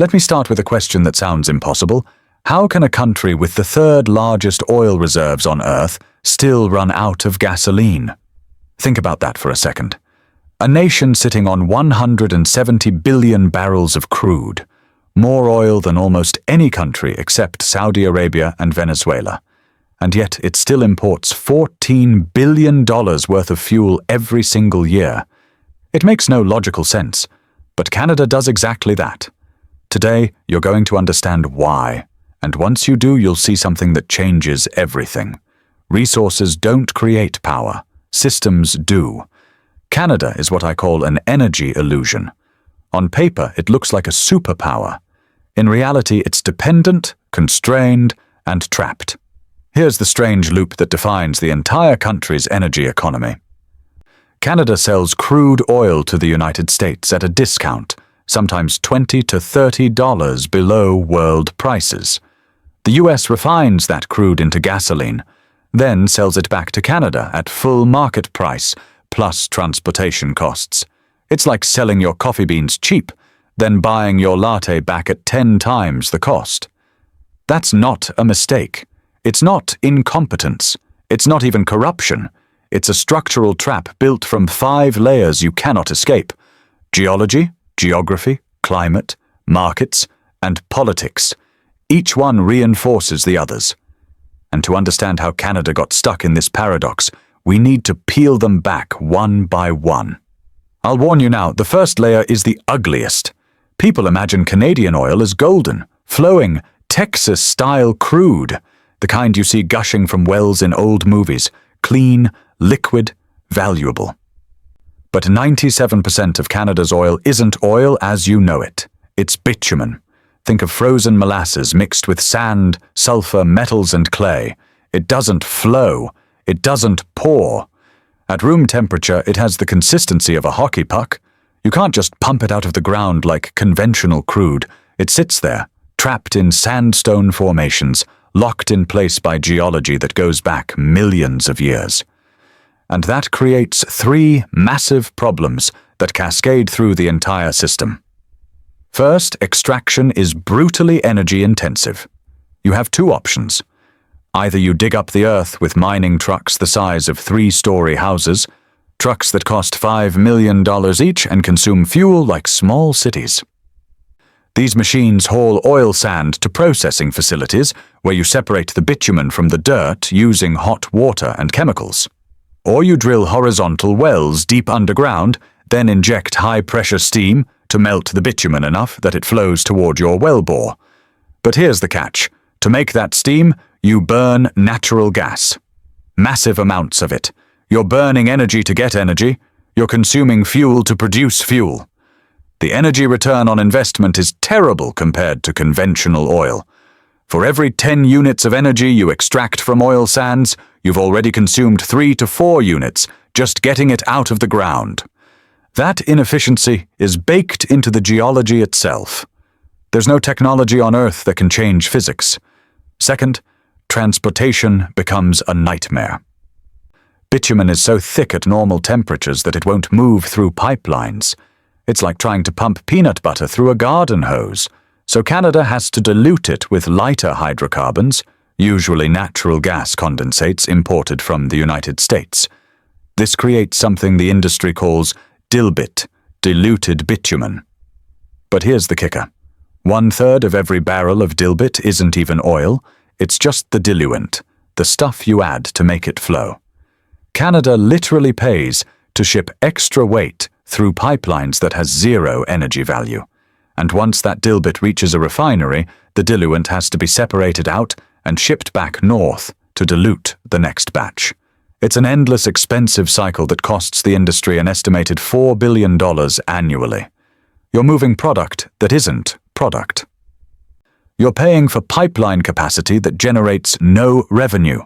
Let me start with a question that sounds impossible. How can a country with the third largest oil reserves on Earth still run out of gasoline? Think about that for a second. A nation sitting on 170 billion barrels of crude, more oil than almost any country except Saudi Arabia and Venezuela. And yet it still imports $14 billion worth of fuel every single year. It makes no logical sense, but Canada does exactly that. Today, you're going to understand why, and once you do, you'll see something that changes everything. Resources don't create power, systems do. Canada is what I call an energy illusion. On paper, it looks like a superpower. In reality, it's dependent, constrained, and trapped. Here's the strange loop that defines the entire country's energy economy. Canada sells crude oil to the United States at a discount, sometimes $20 to $30 below world prices. The US refines that crude into gasoline, then sells it back to Canada at full market price, plus transportation costs. It's like selling your coffee beans cheap, then buying your latte back at 10 times the cost. That's not a mistake. It's not incompetence. It's not even corruption. It's a structural trap built from 5 layers you cannot escape: geology, geography, climate, markets, and politics. Each one reinforces the others. And to understand how Canada got stuck in this paradox, we need to peel them back one by one. I'll warn you now, the first layer is the ugliest. People imagine Canadian oil as golden, flowing, Texas-style crude, the kind you see gushing from wells in old movies, clean, liquid, valuable. But 97% of Canada's oil isn't oil as you know it. It's bitumen. Think of frozen molasses mixed with sand, sulfur, metals, and clay. It doesn't flow. It doesn't pour. At room temperature, it has the consistency of a hockey puck. You can't just pump it out of the ground like conventional crude. It sits there, trapped in sandstone formations, locked in place by geology that goes back millions of years. And that creates 3 massive problems that cascade through the entire system. First, extraction is brutally energy-intensive. You have 2 options. Either you dig up the earth with mining trucks the size of 3-story houses, trucks that cost $5 million each and consume fuel like small cities. These machines haul oil sand to processing facilities where you separate the bitumen from the dirt using hot water and chemicals. Or you drill horizontal wells deep underground, then inject high-pressure steam to melt the bitumen enough that it flows toward your wellbore. But here's the catch. To make that steam, you burn natural gas. Massive amounts of it. You're burning energy to get energy. You're consuming fuel to produce fuel. The energy return on investment is terrible compared to conventional oil. For every 10 units of energy you extract from oil sands, you've already consumed 3 to 4 units just getting it out of the ground. That inefficiency is baked into the geology itself. There's no technology on Earth that can change physics. Second, transportation becomes a nightmare. Bitumen is so thick at normal temperatures that it won't move through pipelines. It's like trying to pump peanut butter through a garden hose. So Canada has to dilute it with lighter hydrocarbons, usually natural gas condensates imported from the United States. This creates something the industry calls dilbit, diluted bitumen. But here's the kicker. 1/3 of every barrel of dilbit isn't even oil, it's just the diluent, the stuff you add to make it flow. Canada literally pays to ship extra weight through pipelines that has 0 energy value. And once that dilbit reaches a refinery, the diluent has to be separated out and shipped back north to dilute the next batch. It's an endless, expensive cycle that costs the industry an estimated $4 billion annually. You're moving product that isn't product. You're paying for pipeline capacity that generates no revenue.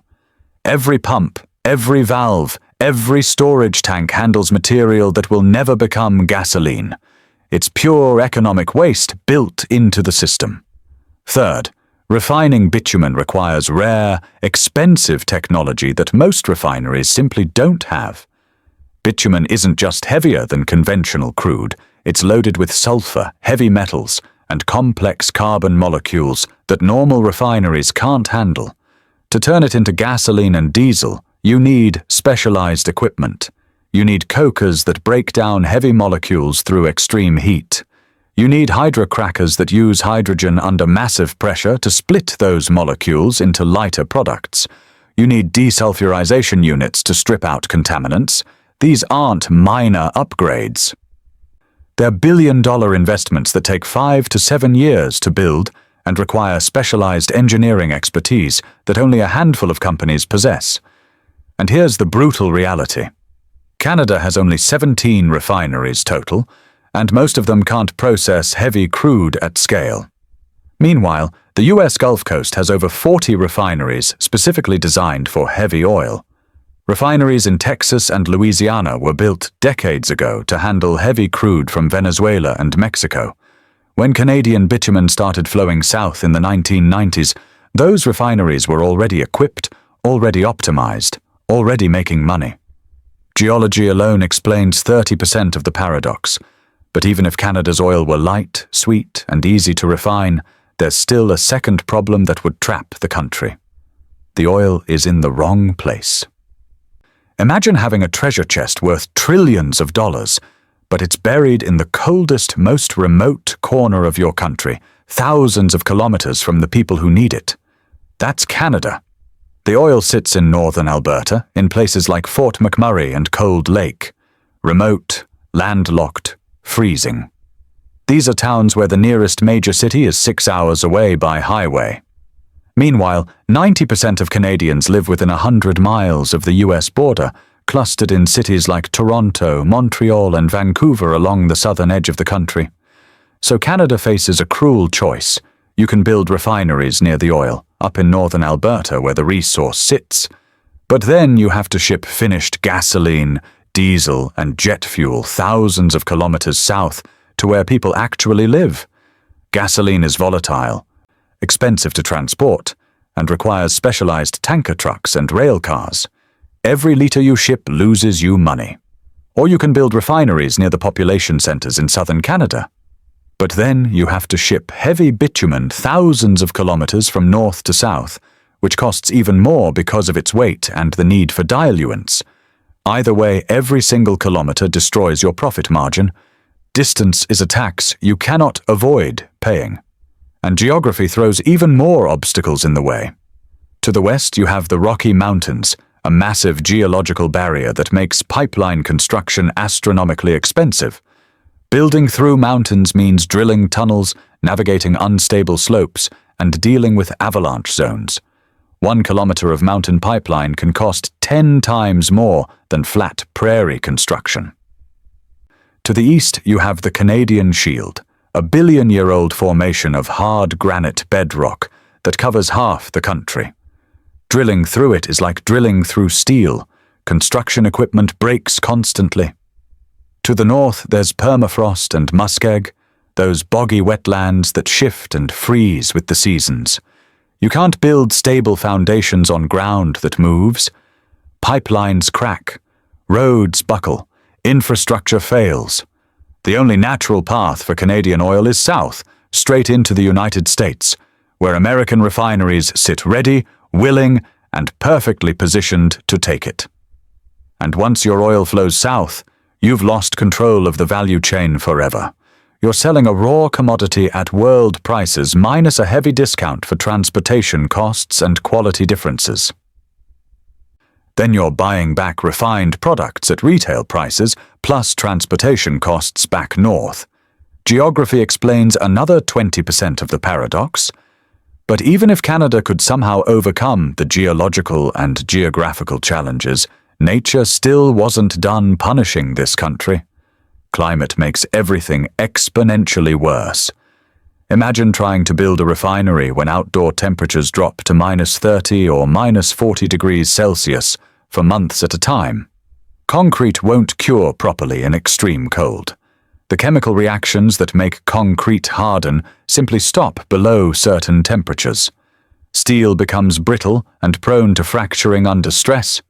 Every pump, every valve, every storage tank handles material that will never become gasoline. It's pure economic waste built into the system. Third, refining bitumen requires rare, expensive technology that most refineries simply don't have. Bitumen isn't just heavier than conventional crude, it's loaded with sulfur, heavy metals, and complex carbon molecules that normal refineries can't handle. To turn it into gasoline and diesel, you need specialized equipment. You need cokers that break down heavy molecules through extreme heat. You need hydrocrackers that use hydrogen under massive pressure to split those molecules into lighter products. You need desulfurization units to strip out contaminants. These aren't minor upgrades. They're billion-dollar investments that take 5 to 7 years to build and require specialized engineering expertise that only a handful of companies possess. And here's the brutal reality. Canada has only 17 refineries total, and most of them can't process heavy crude at scale. Meanwhile, the US Gulf Coast has over 40 refineries specifically designed for heavy oil. Refineries in Texas and Louisiana were built decades ago to handle heavy crude from Venezuela and Mexico. When Canadian bitumen started flowing south in the 1990s, those refineries were already equipped, already optimized, already making money. Geology alone explains 30% of the paradox. But even if Canada's oil were light, sweet, and easy to refine, there's still a second problem that would trap the country. The oil is in the wrong place. Imagine having a treasure chest worth trillions of dollars, but it's buried in the coldest, most remote corner of your country, thousands of kilometers from the people who need it. That's Canada. The oil sits in northern Alberta, in places like Fort McMurray and Cold Lake. Remote, landlocked, freezing. These are towns where the nearest major city is 6 hours away by highway. Meanwhile, 90% of Canadians live within 100 miles of the US border, clustered in cities like Toronto, Montreal, and Vancouver along the southern edge of the country. So Canada faces a cruel choice. You can build refineries near the oil, up in northern Alberta where the resource sits. But then you have to ship finished gasoline, diesel, and jet fuel thousands of kilometers south to where people actually live. Gasoline is volatile, expensive to transport, and requires specialized tanker trucks and rail cars. Every liter you ship loses you money. Or you can build refineries near the population centers in southern Canada. But then you have to ship heavy bitumen thousands of kilometers from north to south, which costs even more because of its weight and the need for diluents. Either way, every single kilometer destroys your profit margin. Distance is a tax you cannot avoid paying. And geography throws even more obstacles in the way. To the west, you have the Rocky Mountains, a massive geological barrier that makes pipeline construction astronomically expensive. Building through mountains means drilling tunnels, navigating unstable slopes, and dealing with avalanche zones. 1 kilometer of mountain pipeline can cost 10 times more than flat prairie construction. To the east, you have the Canadian Shield, a billion-year-old formation of hard granite bedrock that covers half the country. Drilling through it is like drilling through steel. Construction equipment breaks constantly. To the north, there's permafrost and muskeg, those boggy wetlands that shift and freeze with the seasons. You can't build stable foundations on ground that moves. Pipelines crack, roads buckle, infrastructure fails. The only natural path for Canadian oil is south, straight into the United States, where American refineries sit ready, willing, and perfectly positioned to take it. And once your oil flows south, you've lost control of the value chain forever. You're selling a raw commodity at world prices minus a heavy discount for transportation costs and quality differences. Then you're buying back refined products at retail prices plus transportation costs back north. Geography explains another 20% of the paradox. But even if Canada could somehow overcome the geological and geographical challenges, nature still wasn't done punishing this country. Climate makes everything exponentially worse. Imagine trying to build a refinery when outdoor temperatures drop to -30 or -40 degrees Celsius for months at a time. Concrete won't cure properly in extreme cold. The chemical reactions that make concrete harden simply stop below certain temperatures. Steel becomes brittle and prone to fracturing under stress.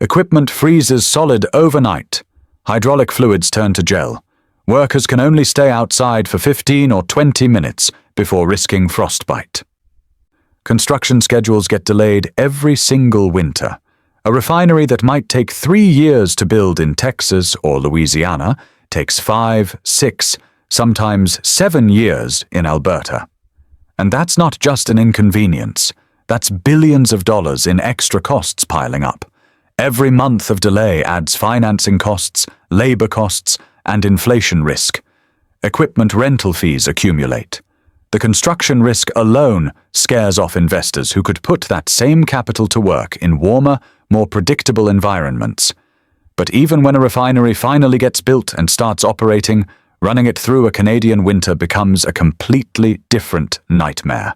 Equipment freezes solid overnight. Hydraulic fluids turn to gel. Workers can only stay outside for 15 or 20 minutes before risking frostbite. Construction schedules get delayed every single winter. A refinery that might take 3 years to build in Texas or Louisiana takes 5, 6, sometimes 7 years in Alberta. And that's not just an inconvenience. That's billions of dollars in extra costs piling up. Every month of delay adds financing costs, labor costs, and inflation risk. Equipment rental fees accumulate. The construction risk alone scares off investors who could put that same capital to work in warmer, more predictable environments. But even when a refinery finally gets built and starts operating, running it through a Canadian winter becomes a completely different nightmare.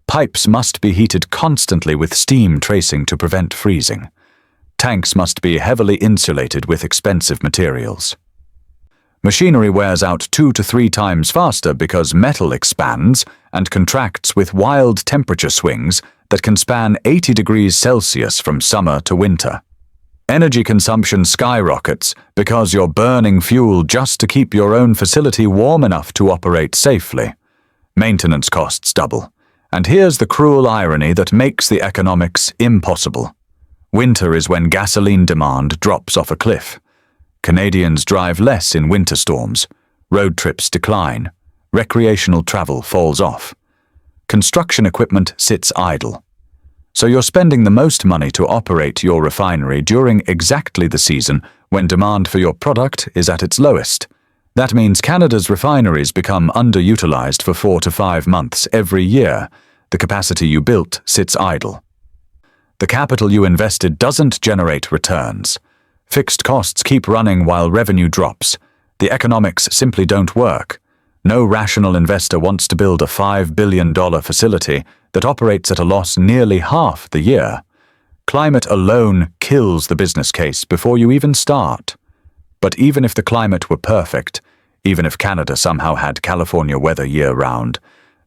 Pipes must be heated constantly with steam tracing to prevent freezing. Tanks must be heavily insulated with expensive materials. Machinery wears out 2 to 3 times faster because metal expands and contracts with wild temperature swings that can span 80 degrees Celsius from summer to winter. Energy consumption skyrockets because you're burning fuel just to keep your own facility warm enough to operate safely. Maintenance costs double. And here's the cruel irony that makes the economics impossible. Winter is when gasoline demand drops off a cliff. Canadians drive less in winter storms. Road trips decline. Recreational travel falls off. Construction equipment sits idle. So you're spending the most money to operate your refinery during exactly the season when demand for your product is at its lowest. That means Canada's refineries become underutilized for 4 to 5 months every year. The capacity you built sits idle. The capital you invested doesn't generate returns. Fixed costs keep running while revenue drops. The economics simply don't work. No rational investor wants to build a $5 billion facility that operates at a loss nearly half the year. Climate alone kills the business case before you even start. But even if the climate were perfect, even if Canada somehow had California weather year-round,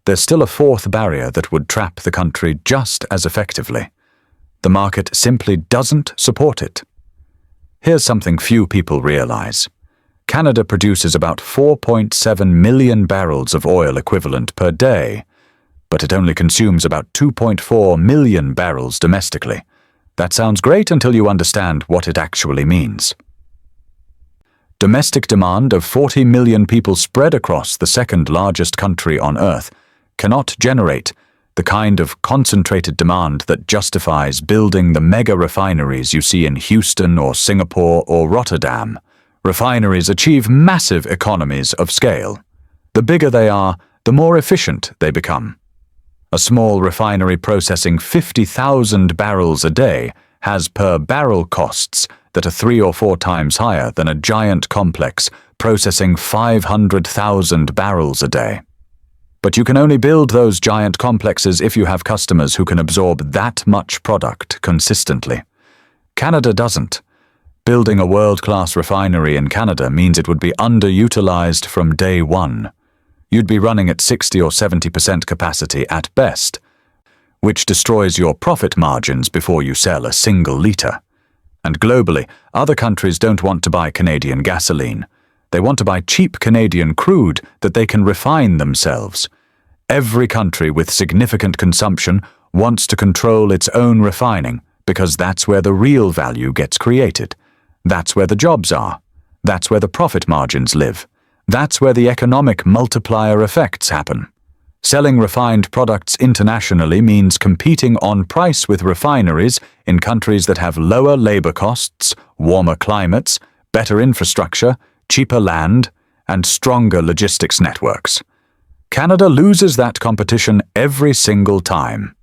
there's still a fourth barrier that would trap the country just as effectively. The market simply doesn't support it. Here's something few people realize. Canada produces about 4.7 million barrels of oil equivalent per day, but it only consumes about 2.4 million barrels domestically. That sounds great until you understand what it actually means. Domestic demand of 40 million people spread across the second largest country on Earth cannot generate the kind of concentrated demand that justifies building the mega refineries you see in Houston or Singapore or Rotterdam. Refineries achieve massive economies of scale. The bigger they are, the more efficient they become. A small refinery processing 50,000 barrels a day has per barrel costs that are 3 or 4 times higher than a giant complex processing 500,000 barrels a day. But you can only build those giant complexes if you have customers who can absorb that much product consistently. Canada doesn't. Building a world-class refinery in Canada means it would be underutilized from day one. You'd be running at 60 or 70% capacity at best, which destroys your profit margins before you sell a single liter. And globally, other countries don't want to buy Canadian gasoline. They want to buy cheap Canadian crude that they can refine themselves. Every country with significant consumption wants to control its own refining because that's where the real value gets created. That's where the jobs are. That's where the profit margins live. That's where the economic multiplier effects happen. Selling refined products internationally means competing on price with refineries in countries that have lower labor costs, warmer climates, better infrastructure, cheaper land, and stronger logistics networks. Canada loses that competition every single time.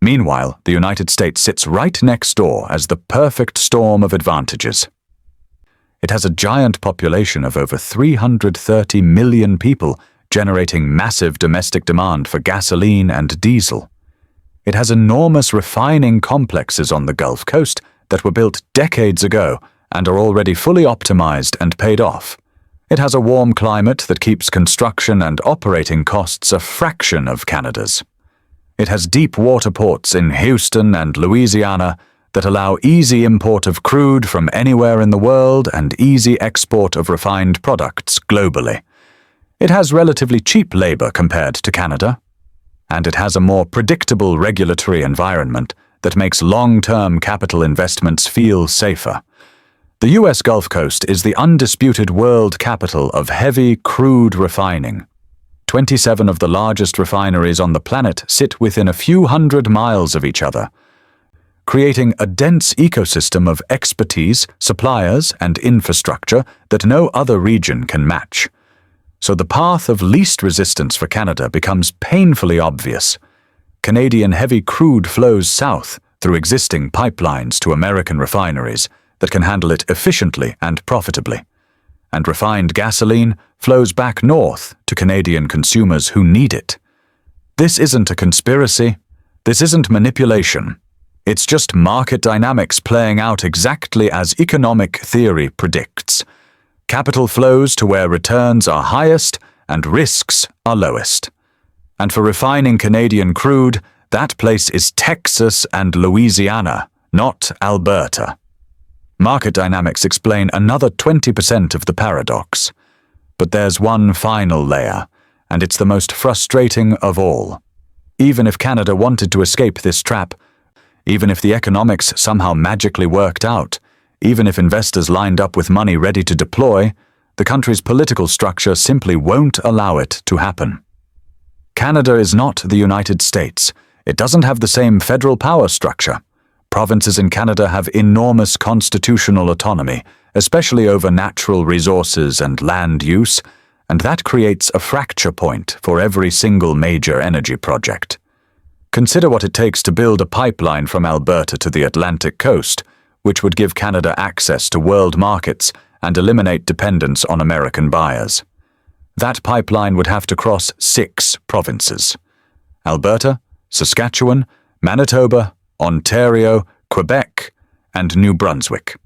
Meanwhile, the United States sits right next door as the perfect storm of advantages. It has a giant population of over 330 million people, generating massive domestic demand for gasoline and diesel. It has enormous refining complexes on the Gulf Coast that were built decades ago and are already fully optimized and paid off. It has a warm climate that keeps construction and operating costs a fraction of Canada's. It has deep water ports in Houston and Louisiana that allow easy import of crude from anywhere in the world and easy export of refined products globally. It has relatively cheap labor compared to Canada, and it has a more predictable regulatory environment that makes long-term capital investments feel safer. The U.S. Gulf Coast is the undisputed world capital of heavy crude refining. 27 of the largest refineries on the planet sit within a few hundred miles of each other, creating a dense ecosystem of expertise, suppliers, and infrastructure that no other region can match. So the path of least resistance for Canada becomes painfully obvious. Canadian heavy crude flows south through existing pipelines to American refineries that can handle it efficiently and profitably. And refined gasoline flows back north to Canadian consumers who need it. This isn't a conspiracy. This isn't manipulation. It's just market dynamics playing out exactly as economic theory predicts. Capital flows to where returns are highest and risks are lowest. And for refining Canadian crude, that place is Texas and Louisiana, not Alberta. Market dynamics explain another 20% of the paradox. But there's one final layer, and it's the most frustrating of all. Even if Canada wanted to escape this trap, even if the economics somehow magically worked out, even if investors lined up with money ready to deploy, the country's political structure simply won't allow it to happen. Canada is not the United States. It doesn't have the same federal power structure. Provinces in Canada have enormous constitutional autonomy, especially over natural resources and land use, and that creates a fracture point for every single major energy project. Consider what it takes to build a pipeline from Alberta to the Atlantic coast, which would give Canada access to world markets and eliminate dependence on American buyers. That pipeline would have to cross 6 provinces: Alberta, Saskatchewan, Manitoba, Ontario, Quebec, and New Brunswick.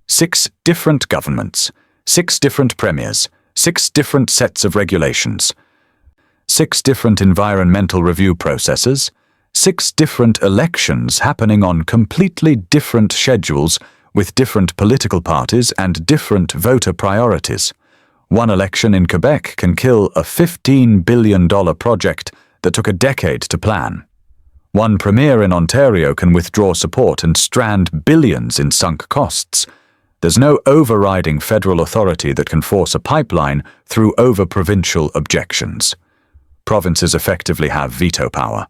6 different governments, 6 different premiers, 6 different sets of regulations, 6 different environmental review processes, 6 different elections happening on completely different schedules with different political parties and different voter priorities. One election in Quebec can kill a $15 billion project that took a decade to plan. One premier in Ontario can withdraw support and strand billions in sunk costs. There's no overriding federal authority that can force a pipeline through over-provincial objections. Provinces effectively have veto power.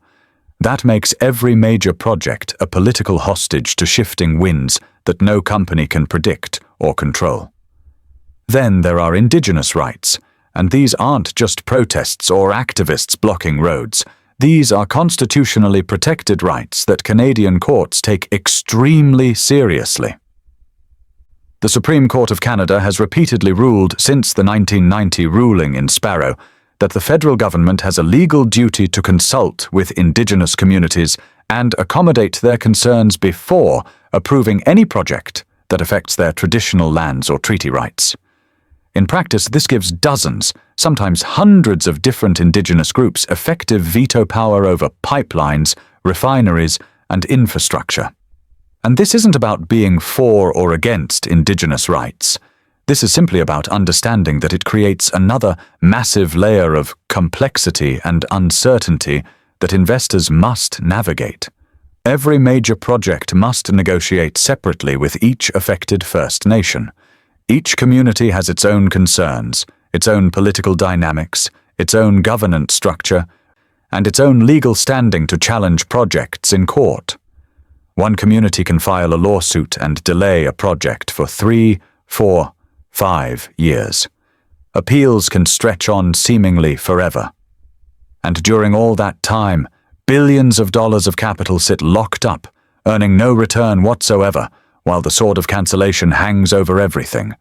That makes every major project a political hostage to shifting winds that no company can predict or control. Then there are Indigenous rights, and these aren't just protests or activists blocking roads. These are constitutionally protected rights that Canadian courts take extremely seriously. The Supreme Court of Canada has repeatedly ruled since the 1990 ruling in Sparrow that the federal government has a legal duty to consult with Indigenous communities and accommodate their concerns before approving any project that affects their traditional lands or treaty rights. In practice, this gives dozens, sometimes hundreds of different Indigenous groups effective veto power over pipelines, refineries, and infrastructure. And this isn't about being for or against Indigenous rights. This is simply about understanding that it creates another massive layer of complexity and uncertainty that investors must navigate. Every major project must negotiate separately with each affected First Nation. Each community has its own concerns, its own political dynamics, its own governance structure, and its own legal standing to challenge projects in court. One community can file a lawsuit and delay a project for 3, 4, 5 years. Appeals can stretch on seemingly forever. And during all that time, billions of dollars of capital sit locked up, earning no return whatsoever, while the sword of cancellation hangs over everything.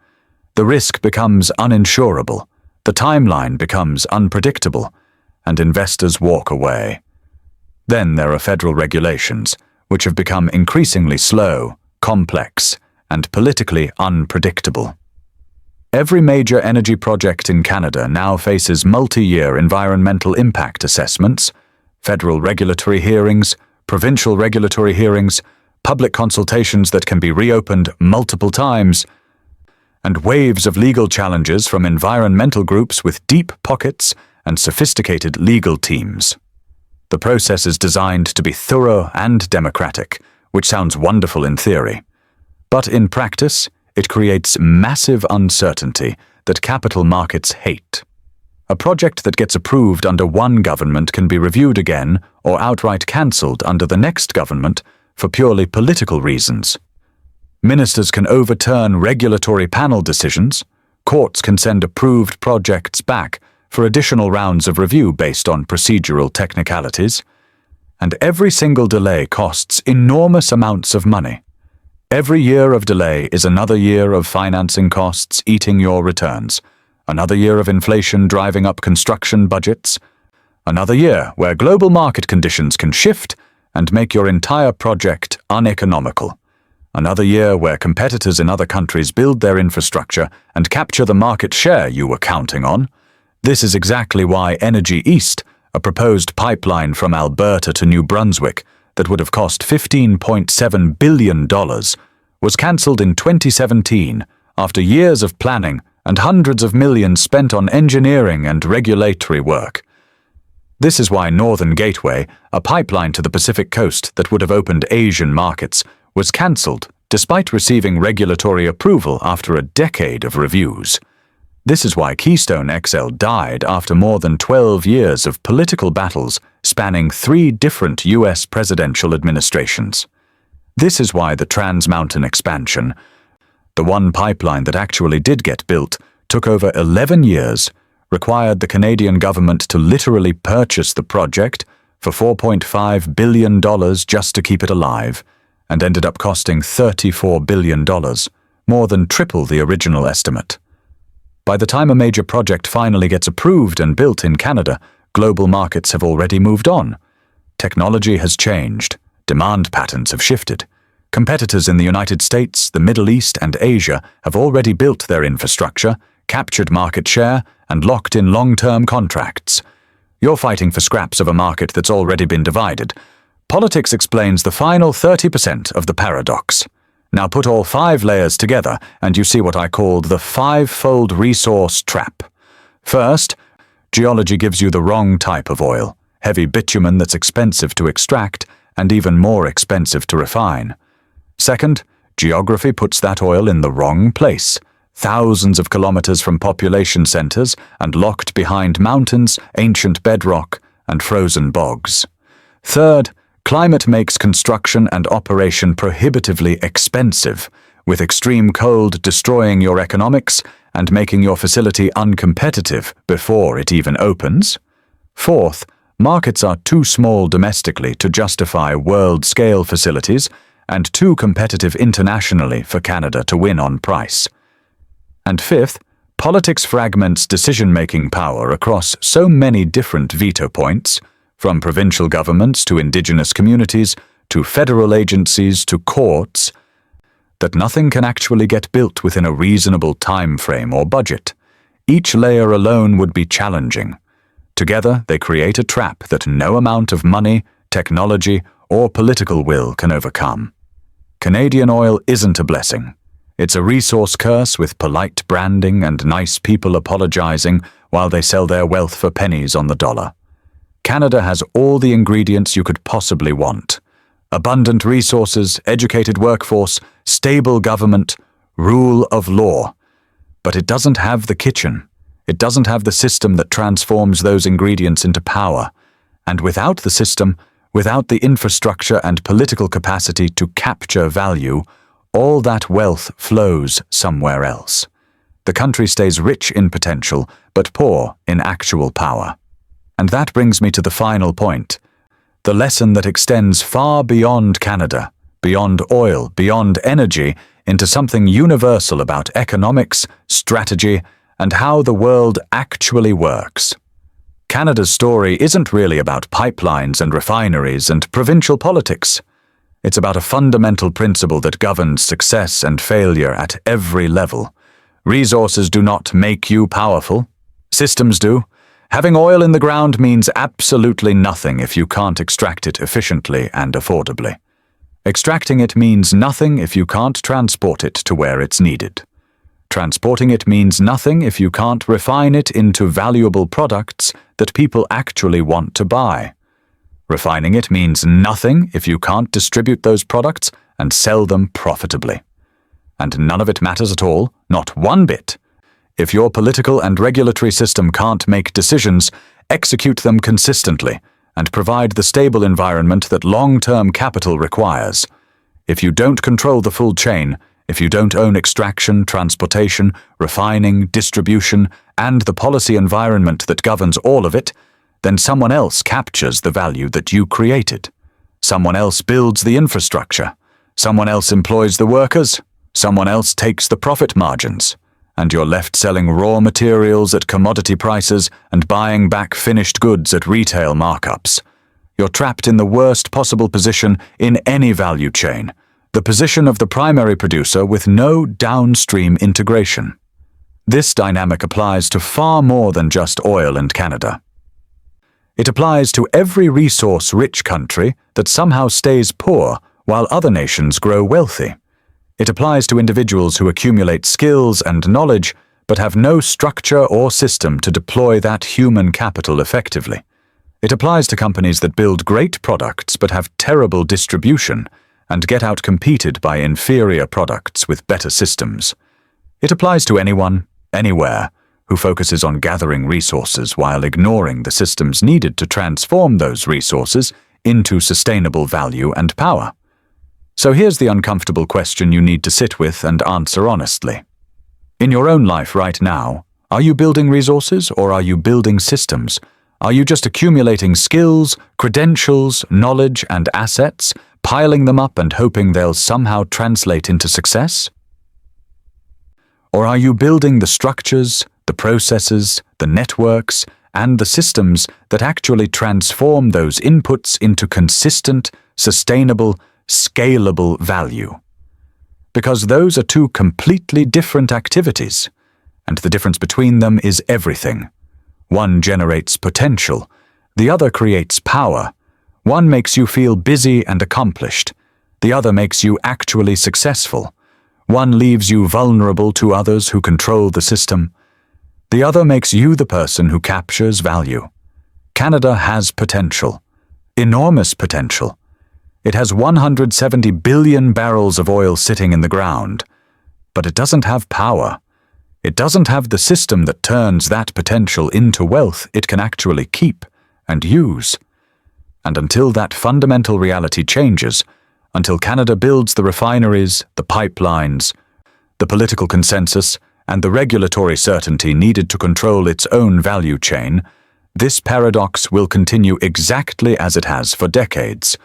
The risk becomes uninsurable, the timeline becomes unpredictable, and investors walk away. Then there are federal regulations, which have become increasingly slow, complex, and politically unpredictable. Every major energy project in Canada now faces multi-year environmental impact assessments, federal regulatory hearings, provincial regulatory hearings, public consultations that can be reopened multiple times, and waves of legal challenges from environmental groups with deep pockets and sophisticated legal teams. The process is designed to be thorough and democratic, which sounds wonderful in theory. But in practice, it creates massive uncertainty that capital markets hate. A project that gets approved under one government can be reviewed again or outright cancelled under the next government for purely political reasons. Ministers can overturn regulatory panel decisions, courts can send approved projects back for additional rounds of review based on procedural technicalities, and every single delay costs enormous amounts of money. Every year of delay is another year of financing costs eating your returns, another year of inflation driving up construction budgets, another year where global market conditions can shift and make your entire project uneconomical, another year where competitors in other countries build their infrastructure and capture the market share you were counting on. This is exactly why Energy East, a proposed pipeline from Alberta to New Brunswick that would have cost $15.7 billion, was cancelled in 2017 after years of planning and hundreds of millions spent on engineering and regulatory work. This is why Northern Gateway, a pipeline to the Pacific coast that would have opened Asian markets, was cancelled despite receiving regulatory approval after a decade of reviews. This is why Keystone XL died after more than 12 years of political battles spanning 3 different U.S. presidential administrations. This is why the Trans Mountain expansion, the one pipeline that actually did get built, took over 11 years, required the Canadian government to literally purchase the project for $4.5 billion just to keep it alive, and ended up costing $34 billion, more than triple the original estimate. By the time a major project finally gets approved and built in Canada, global markets have already moved on. Technology has changed, demand patterns have shifted. Competitors in the United States, the Middle East, and Asia have already built their infrastructure, captured market share, and locked in long-term contracts. You're fighting for scraps of a market that's already been divided. Politics explains the final 30% of the paradox. Now put all 5 layers together, and you see what I called the 5-fold resource trap. First, geology gives you the wrong type of oil, heavy bitumen that's expensive to extract and even more expensive to refine. Second, geography puts that oil in the wrong place, thousands of kilometers from population centers and locked behind mountains, ancient bedrock, and frozen bogs. Third, climate makes construction and operation prohibitively expensive, with extreme cold destroying your economics and making your facility uncompetitive before it even opens. Fourth, markets are too small domestically to justify world-scale facilities and too competitive internationally for Canada to win on price. And fifth, politics fragments decision-making power across so many different veto points, from provincial governments to Indigenous communities, to federal agencies to courts, that nothing can actually get built within a reasonable time frame or budget. Each layer alone would be challenging. Together, they create a trap that no amount of money, technology, or political will can overcome. Canadian oil isn't a blessing. It's a resource curse with polite branding and nice people apologizing while they sell their wealth for pennies on the dollar. Canada has all the ingredients you could possibly want. Abundant resources, educated workforce, stable government, rule of law. But it doesn't have the kitchen. It doesn't have the system that transforms those ingredients into power. And without the system, without the infrastructure and political capacity to capture value, all that wealth flows somewhere else. The country stays rich in potential, but poor in actual power. And that brings me to the final point, the lesson that extends far beyond Canada, beyond oil, beyond energy, into something universal about economics, strategy, and how the world actually works. Canada's story isn't really about pipelines and refineries and provincial politics. It's about a fundamental principle that governs success and failure at every level. Resources do not make you powerful. Systems do. Having oil in the ground means absolutely nothing if you can't extract it efficiently and affordably. Extracting it means nothing if you can't transport it to where it's needed. Transporting it means nothing if you can't refine it into valuable products that people actually want to buy. Refining it means nothing if you can't distribute those products and sell them profitably. And none of it matters at all, not one bit. If your political and regulatory system can't make decisions, execute them consistently, and provide the stable environment that long-term capital requires. If you don't control the full chain, if you don't own extraction, transportation, refining, distribution, and the policy environment that governs all of it, then someone else captures the value that you created. Someone else builds the infrastructure. Someone else employs the workers. Someone else takes the profit margins. And you're left selling raw materials at commodity prices and buying back finished goods at retail markups. You're trapped in the worst possible position in any value chain, the position of the primary producer with no downstream integration. This dynamic applies to far more than just oil and Canada. It applies to every resource-rich country that somehow stays poor while other nations grow wealthy. It applies to individuals who accumulate skills and knowledge but have no structure or system to deploy that human capital effectively. It applies to companies that build great products but have terrible distribution and get outcompeted by inferior products with better systems. It applies to anyone, anywhere, who focuses on gathering resources while ignoring the systems needed to transform those resources into sustainable value and power. So here's the uncomfortable question you need to sit with and answer honestly. In your own life right now, are you building resources or are you building systems? Are you just accumulating skills, credentials, knowledge, and assets, piling them up and hoping they'll somehow translate into success? Or are you building the structures, the processes, the networks, and the systems that actually transform those inputs into consistent, sustainable, scalable value? Because those are two completely different activities, and the difference between them is everything. One generates potential, the other creates power. One makes you feel busy and accomplished, the other makes you actually successful. One leaves you vulnerable to others who control the system. The other makes you the person who captures value. Canada has potential, enormous potential. It has 170 billion barrels of oil sitting in the ground, but it doesn't have power. It doesn't have the system that turns that potential into wealth it can actually keep and use. And until that fundamental reality changes, until Canada builds the refineries, the pipelines, the political consensus, and the regulatory certainty needed to control its own value chain, this paradox will continue exactly as it has for decades.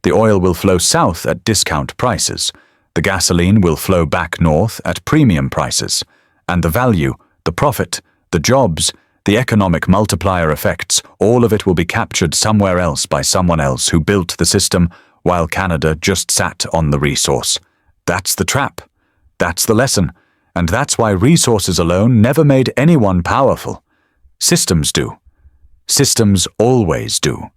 The oil will flow south at discount prices, the gasoline will flow back north at premium prices, and the value, the profit, the jobs, the economic multiplier effects, all of it will be captured somewhere else by someone else who built the system while Canada just sat on the resource. That's the trap. That's the lesson. And that's why resources alone never made anyone powerful. Systems do. Systems always do.